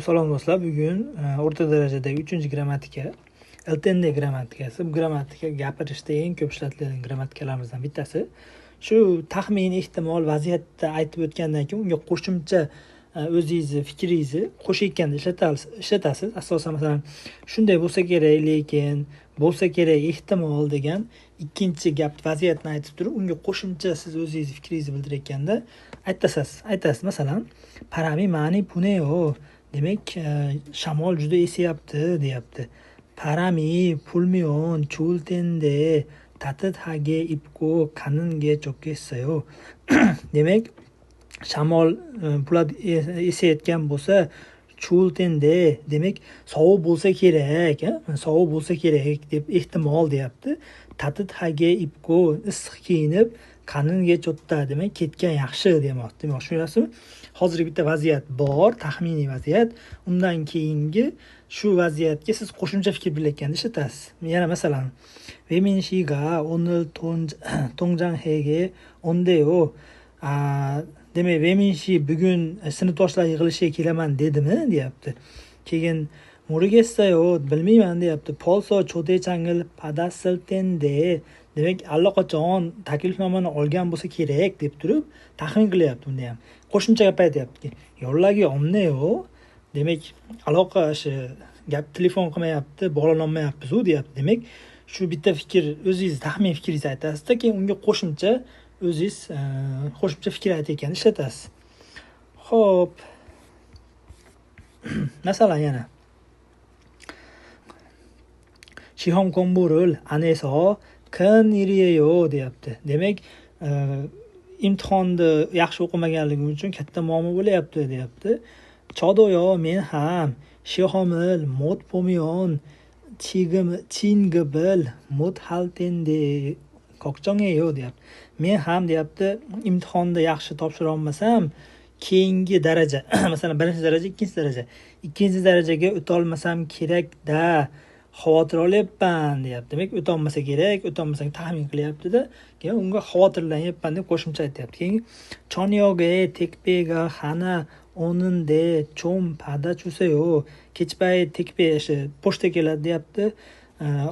Salom do'stlar, bugun o'rta darajadagi 3-grammatika, LTND grammatikasi. Bu grammatika gapirishda eng ko'p ishlatiladigan grammatikalardan bittasi. Shu taxmin, ehtimol, vaziyatda aytib o'tgandan keyin unga qo'shimcha o'zingizni fikringizni qo'shayotganda ishlatasiz. Asosan masalan, shunday bo'lsa kerak, lekin bo'lsa kerak, ehtimol degan ikkinchi gap vaziyatni aytib turib, unga qo'shimcha siz o'zingizni fikringizni bildirayotganda aytasiz. Masalan, parami mani puneo. Demak, shamol juda esyapti, deyapti. Parami pulmion chultende tatit hage ipko kanunga cho'kkessayo. Demak, shamol bular esayotgan bo'lsa, chultende demak sovuq bo'lsa kerak, sovuq bo'lsa kerak deb ehtimol deyapti. Tatit hage ipko issiq kiyinib kanunga cho'tta demak ketgan yaxshi demoqchi. Demak, tushunasizmi? Hozir bitta vaziyat bor, taxminiy vaziyat. Undan keyingi shu vaziyatga siz qo'shimcha fikr bilayotganda ishlatasiz. Yana masalan, Veminshga onil tongjanghege ondeyo. Demak, Veminshi bugun sinfdoshlar yig'ilishiga kelaman dedimi, deyapti. Keyin Murigessayo bilmayman deyapti. Polso cho'te changil padasiltende. Demak, allaqachon taklifnomani olgan bo'lsa kerak deb turib taxmin qilyapti bunda ham. Qo'shimcha gap aytyapti. Yo'llagi omneyo. Demak, aloqa shu gap telefon qilmayapti, bog'lanolmayapmiz-ku deyapti. Demak, shu bitta fikr, o'zingiz taxmin fikringizni aytasizda, keyin unga qo'shimcha o'zingiz qo'shimcha fikr aytayotganda ishlatasiz. Xo'p. Masalan yana Shihom komburul aneso kin iriyeyo deyapti. Demak, imtihonni yaxshi o'qimaganligim uchun katta muammo bo'layapti, deyapti. Chodoyo men ham shihomil mod pomion chingibil mod haltende kokchongeyo deyapti. Men ham deyapti, imtihonni yaxshi topshira olmasam, keyingi daraja, masalan, birinchi daraja, ikkinchi darajaga o'tolmasam kerak-da, xavotir olyapman deyapti. Demak, o'tolmasa kerak, o'tolmasa taxmin qilyapti-da, keyin unga xavotirlanyapman deb qo'shimcha aytyapti. Keyin chonyoga tekpega xana oninde chom pada chusayo. Kechpay tekpe pochta keladi deyapti,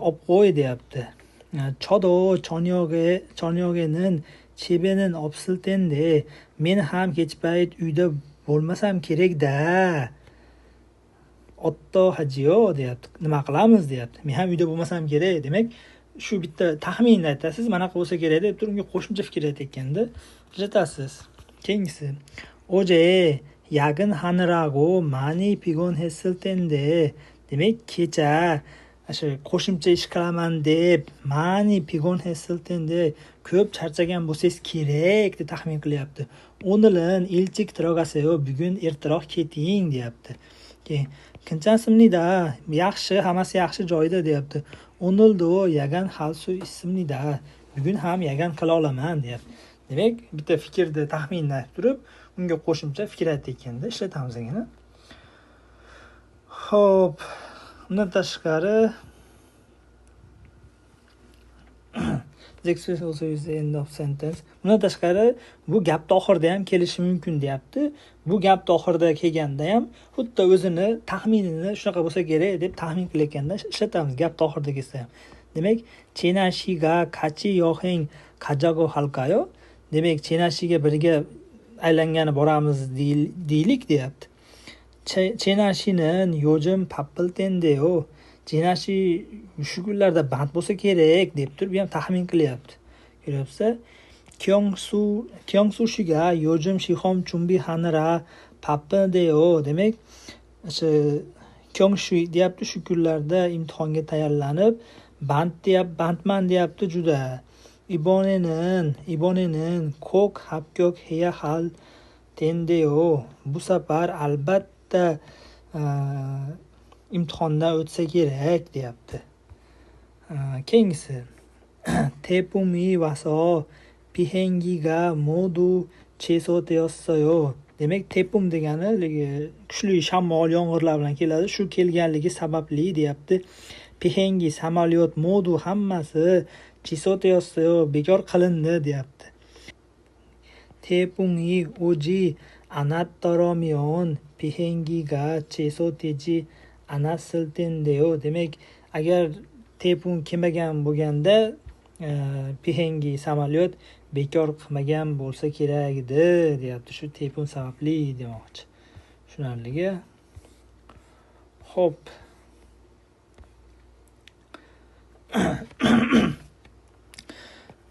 olib qo'y deyapti. Chodo chonyogenin chebenin opsiltende. Men ham kechpay uyda bo'lmasam kerak-da. Otto hajiyo deyapti. Nima qilamiz deyapti. Men ham uyda bo'lmasam kerak. Demak, shu bitta taxmin aytasiz, manaqa bo'lsa kerak deb turib unga qo'shimcha fikr aytayotganda ishlatasiz. Keyingisi oje yaqin hanrago mani pigon hesiltende. Demak, kecha shu qo'shimcha ish qilaman deb mani pigon hesiltende ko'p charchagan bo'lsangiz kerak deb taxmin qilyapti. O'nilin ilchik tirogasayo bugun ertaroq keting deyapti. Keyin kinchasimnida yaxshi, hammasi yaxshi joyida deyapti. O'nildo yagan halsu ismnida bugun ham yagan qila olaman deyapti. Demak, bitta fikrni taxminlab turib, unga qo'shimcha fikr aytayotganda ishlatamiz yana. Xo'p, undan tashqari also is the end of sentence. Bundan tashqari bu gapni oxirida ham kelishi mumkin deyapti. Bu gapni oxirida kelganda ham xuddi o'zini taxminini shunaqa bo'lsa kerak deb taxmin qilayotganda ishlatamiz gapni oxirida kelsa ham. Demak, chenashiga kachi yoheng kajago halkayo. Demak, chenashiga birga aylangani boramiz deylik deyapti. Chenashinin yojim pappiltendeyo. Chenashi shu kunlarda band bo'lsa kerak deb turib ham taxmin qilyapti. Ko'ryapsiz? Kyongsu shiga yojim shihom chumbi hanra pappadeyo. Demak, o'sha Kyongshu deyapti, shu kunlarda imtihonga tayyorlanib bandman deyapti juda. Ibonenin kok hapkok heya hal tendeyo. Bu safar albatta imtihondan o'tsa kerak deyapti. Keyingisi tepumi vaso pihengiga modu chesoteyosayo. Demak, tepum degani kuchli shamol, yomg'irlar bilan keladi. Shu kelganligi sababli deyapti. Pihengi samolyot modu hammasi chesoteyosayo bekor qilindi deyapti. Tepungi oji anattoromion 비행기가 취소되지 않았을 텐데요. demak agar telefon kelmagan bo'lganda bihengi samolyot bekor qilmagan bo'lsa kerak edi deyapti. Shu telefon sababli demoqchi. Tushunarligi. Xo'p.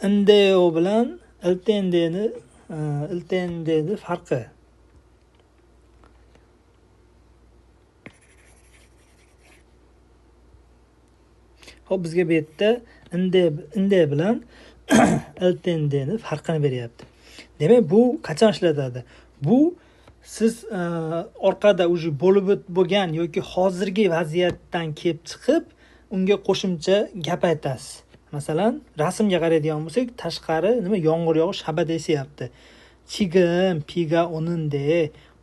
Indeo bilan iltendeni farqi. Xo'p, bizga bu yerda inde bilan iltendeni farqini beryapti. Demak, bu qachon ishlatadi? Bu siz orqada уже bo'lib bo'lgan yoki hozirgi vaziyatdan kelib chiqib, unga qo'shimcha gap aytasiz. Masalan, rasmga qaraydigan bo'lsak, tashqari nima yomg'ir yog'ish haqida esayapti. Chigim, piga o'ninde,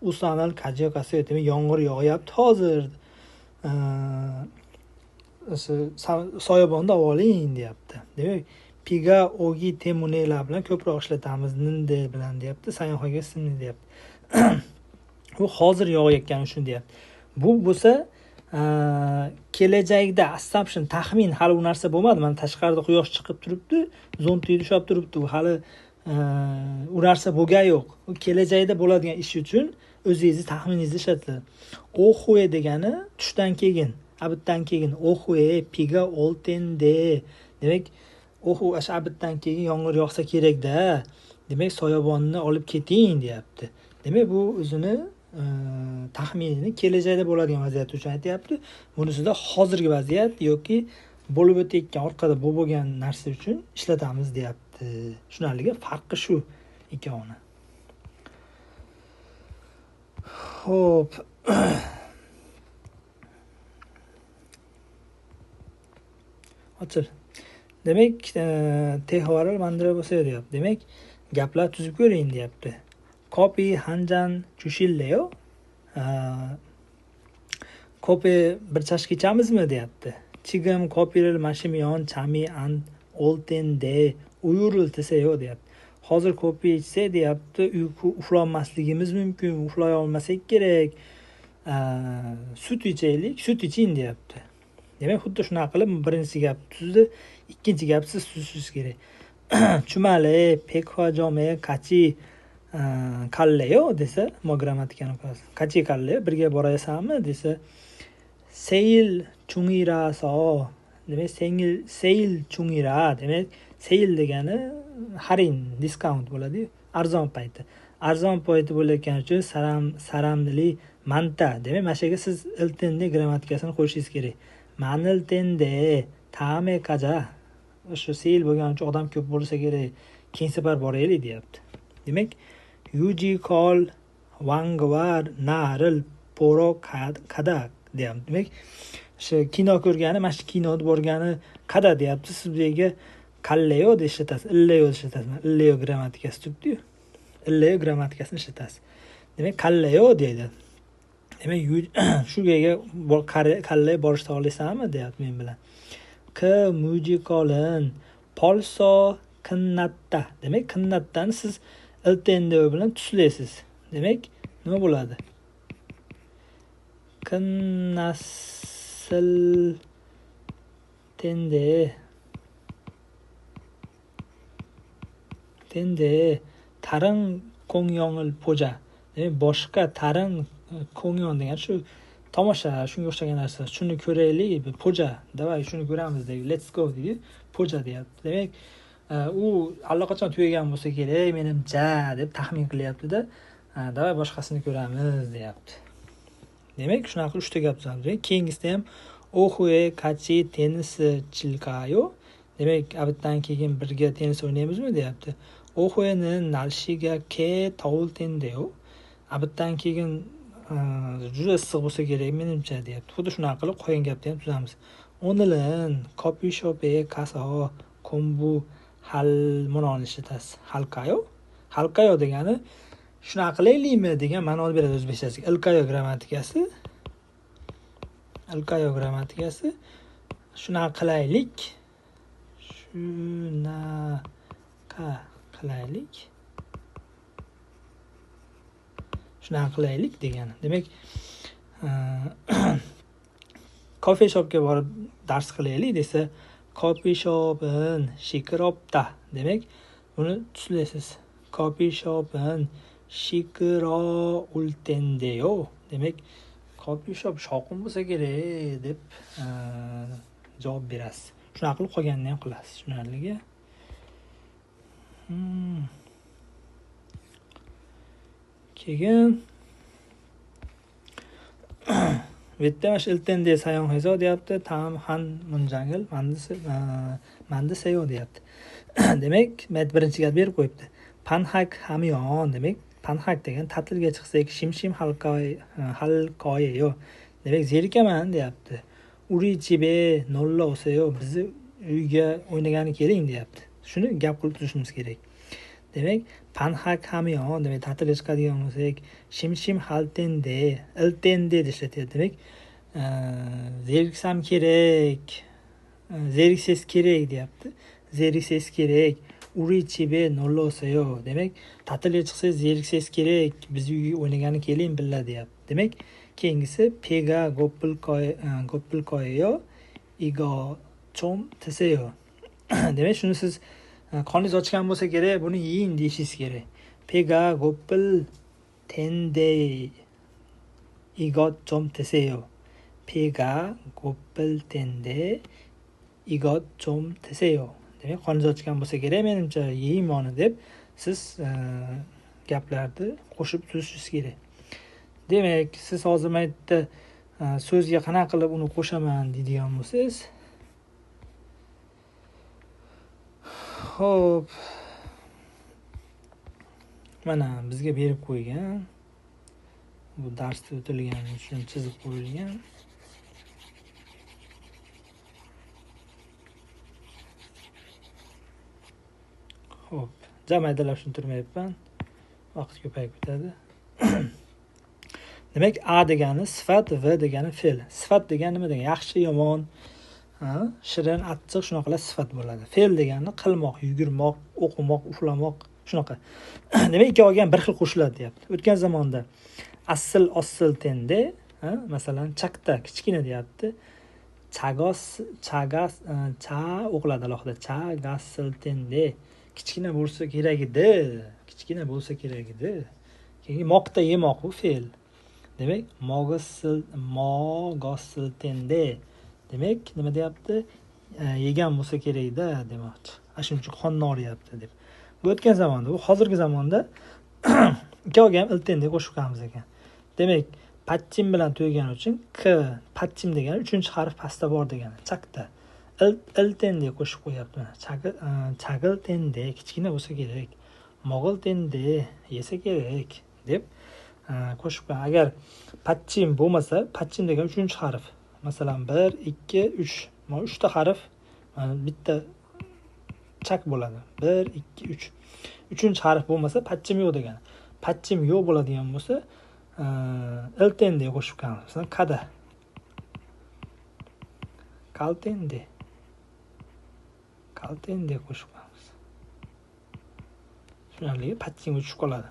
usanal kajokasi, demak yomg'ir yog'yapti hozir. Soyabonda oling deyapti. Demak, piga ogi temunelar bilan ko'proq ishlatamiz, ninde bilan deyapti, sayohaga simni deyapti. Bu hozir yog'ayotgani uchun deyapti. Bu bo'lsa kelajakda assumption, taxmin, hali u narsa bo'lmadi. Mana tashqarida quyosh chiqib turibdi, zontiyni ushlab turibdi. Hali u narsa bo'lgani yo'q. U kelajakda bo'ladigan ish uchun o'zingizni taxminingizni ishlatiladi. Oxue degani tushdan keyin, abitdan keyin. Oxue piga oltende. Demak, oxu abitdan keyin yomg'ir yog'sa kerak-da. Demak, soyabonni olib keting deyapti. Demak, bu o'zini taxminini kelajakda bo'ladigan vaziyat uchun aytyapti. Bunisida hozirgi vaziyat yoki bo'lib o'tayotgan orqada bo'lgan narsa uchun ishlatamiz deyapti. Tushunarligi, farqi shu ikkovini. Xo'p. Ochil. Demak, tehvaril mandira bo'lsa deyapti. Demak, gaplar tuzib ko'ring deyapti. Kopi hanjan chushilleyo. Kopi bir chashka ichamizmi deyapti. Chigim kopi를 마시면 잠이 안 올 텐데 uyuril desayo deyapti. Hozir kopi ichsa deyapti, uyqu uxlamasligimiz mumkin, uxlay olmasak kerak. Sut ichaylik, sut iching deyapti. Demak, xuddi shunaqa qilib birinchi gap tuzdi, ikkinchi gap siz tuzishingiz kerak. Chumale pekhojome kachi kalleyo desa, mo grammatikani o'qiysiz. Kachi kalleyo, birga borasanmi desa, seyil chungiraso, demak seyil chungira, demak seyil degani xarin, discount bo'ladi, arzon payti. Arzon payti bo'layotgani uchun saramli manta, demak mana shu yerga siz iltende grammatikasini qo'shishingiz kerak. Maniltende tame kaja. O'sha seyil bo'lgani uchun odam ko'p bo'lsa kerak, keyin safar boraylik deyapti. Demak, yuji kol wangwar naril poro kada deyapti. Demak, o'sha kino ko'rgani, mana shu kinoda borgani kada deyapti. Siz bu yerga kalleyo deb ishlatasiz, illeyo deb ishlatasiz. Illeyo grammatikasi turibdi-yu. Illeyo grammatikasini ishlatasiz. Demak, kalleyo deydi. Demak, shu yerga kalle borishni xohlaysanmi deyapti men bilan. K mujikolin polso kinnatta. Demak, kinnatdan siz iltende bilan tuslaysiz. Demak, nima bo'ladi? Kinnasil tende tarin ko'ngyongil poja. Demak, boshqa tarin ko'ngyon degan shu tomosha, shunga o'xshagan narsa. Shuni ko'raylik, poja. Davay shuni ko'ramiz deydi. Let's go deydi. Poja deyapti. Demak, u allaqachon tugagan bo'lsa kerak, menimcha deb taxmin qilyapti-da. Davay boshqasini ko'ramiz deyapti. Demak, shunaqa 3 ta gap tuzamiz. Keyingisida ham oxue kachi tennis chilkayo. Demak, abitdan keyin birga tennis o'ynaymizmi deyapti. Oxueni nalshiga ke tovul tendeyo. Abitdan keyin juda issiq bo'lsa kerak menimcha deyapti. Xuddi shunaqa qilib qolgan gapni ham tuzamiz. O'nilin coffee shop-e kaso kombu hal mononi ishlatasiz. Halkayo degani shunaqa qilaylikmi degan ma'noni beradi o'zbekchasiga. Ilkayo grammatikasi. Shunaqa qilaylik. Shunaqa qilaylik degani. Demak, coffee shopga borib dars qilaylik desa, coffee shopin shikiropda. Demak, buni tuslaysiz. Coffee shopin shikiro ultendeyo. Demak, coffee shop shovqin bo'lsa kerak deb javob berasiz. Shunaqa qilib qolganini ham qilasiz. Tushunarligi? Keyin Vittemas iltende sayon hezo deyapti. Tam han munjangil mandi sayo deyapti. Demak, mat birinchi gal berib qo'yibdi. Panhak hamyon. Demak, panhak degan ta'tilga chiqsak, shim halkoyeyo. Demak, zerikaman deyapti. Uri chibe nolla o'sayo. Bizni uyga o'ynagani keling deyapti. Shuni gap qilib turishimiz kerak. Demak, panhak hamyon demak ta'tilga chiqadigan bo'lsak, shim haltende, iltende ishlatyapti. Demak, zeriksam kerak, zeriksiz kerak deyapti. Zeriksiz kerak. Uri chibe nolla o'sayo. Demak, ta'tilga chiqsangiz zeriksiz kerak, biz uyga o'ynagani keling billa deyapti. Demak, keyingisi pega goppil koyeyo igo chom teseyo. Demak, shuni siz qoningiz ochgan bo'lsa kerak, buni yeying deyishingiz kerak. Pega goppil tende igot chom teseyo. Pega goppil tende igot chom teseyo. Demak, qoningiz ochgan bo'lsa kerak, menimcha yeying uni deb siz gaplarni qo'shib turishingiz kerak. Demak, siz hozir maytda so'zga qanaqa qilib uni qo'shaman deydigan bo'lsangiz, xo'p, mana bizga berib qo'ygan, bu darsda o'tilgani uchun chizib qo'yilgan. Xo'p, jamaydalab tushuntirmayapman. Vaqt ko'payib ketadi. Demak, a degani sifat, v degani fe'l. Sifat degani nima degani? Yaxshi, yomon, shirin, achchiq shunaqalar sifat bo'ladi. Fe'l degani qilmoq, yugurmoq, o'qimoq, uxlamoq, shunaqa. Demak, ikki olgan bir xil qo'shiladi deyapti. O'tgan zamonda asl tende, masalan, chaqda kichkina deyapti. Chagas o'qiladi alohida. Chagasl tende kichkina bo'lsa kerak edi. Kichkina bo'lsa kerak edi. Keyin moqda yemoq bu fe'l. Demak, mogosil tende. Demak, nima deyapti? Yegan bo'lsa kerak-da demoqchi. Shuning uchun qonni oryapti deb. Bu o'tgan zamonda, bu hozirgi zamonda ikkovga ham iltende qo'shib qo'yamiz ekan. Demak, patchim bilan tugagan uchun k, patchim degani 3-harf pastda bor degani. Chaqda. Iltende qo'shib qo'yapti. Chagil tende kichkina bo'lsa kerak. Mog'il tende yesa kerak deb qo'shib qo'ygan. Agar patchim bo'lmasa, patchim degan 3-harf. Masalan, 1, 2, 3. Mana 3 ta harf, bitta chak bo'ladi. 1, 2, 3. 3-harf bo'lmasa, patchim yo'q degani. Patchim yo'q bo'ladigan bo'lsa, iltende qo'shib qo'yamiz. Masalan, kada. Kaltende qo'shib qo'yamiz. Shunday patchimga tushib qoladi.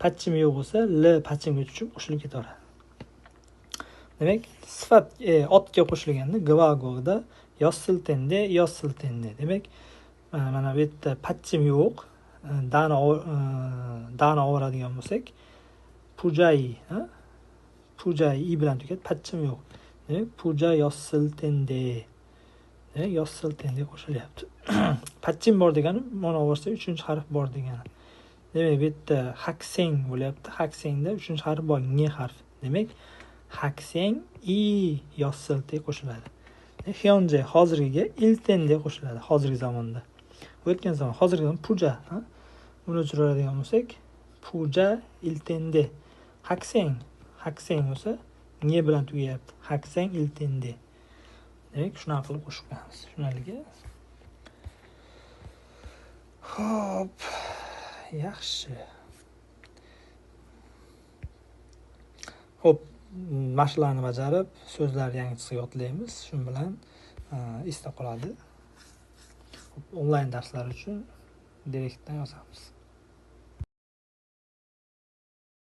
Patchim yo'q bo'lsa, l patchimga tushib qo'shilib ketaveradi. Demak, sifat otga qo'shilganda gvagoda yossiltende. Demak, mana bu yerda patchim yo'q, dani oladigan bo'lsak, pujai bilan tugadi, patchim yo'q. Demak, puja yossiltende. Demak, yossiltende qo'shilyapti. Patchim bor degani, mana olsa 3-harf bor degani. Demak, bu yerda hakseng bo'lyapti. Haksengda 3-harf bor, n harf. Demak, hakseng i yossilti qo'shiladi. Hyonje hozirgiga iltende qo'shiladi hozirgi zamonda. O'tgan zamon, hozirgi zamon puja, buni o'chiradigan bo'lsak, puja iltende. Hakseng bo'lsa, n bilan tugayapti. Hakseng iltende. Demak, shunaqa qilib qo'shib qo'yamiz. Shunaligi. Xo'p, yaxshi. Xo'p, mashqlarni bajarib, so'zlar yangicha yodlaymiz. Shu bilan esda qoladi. Onlayn darslar uchun direktdan yozamiz.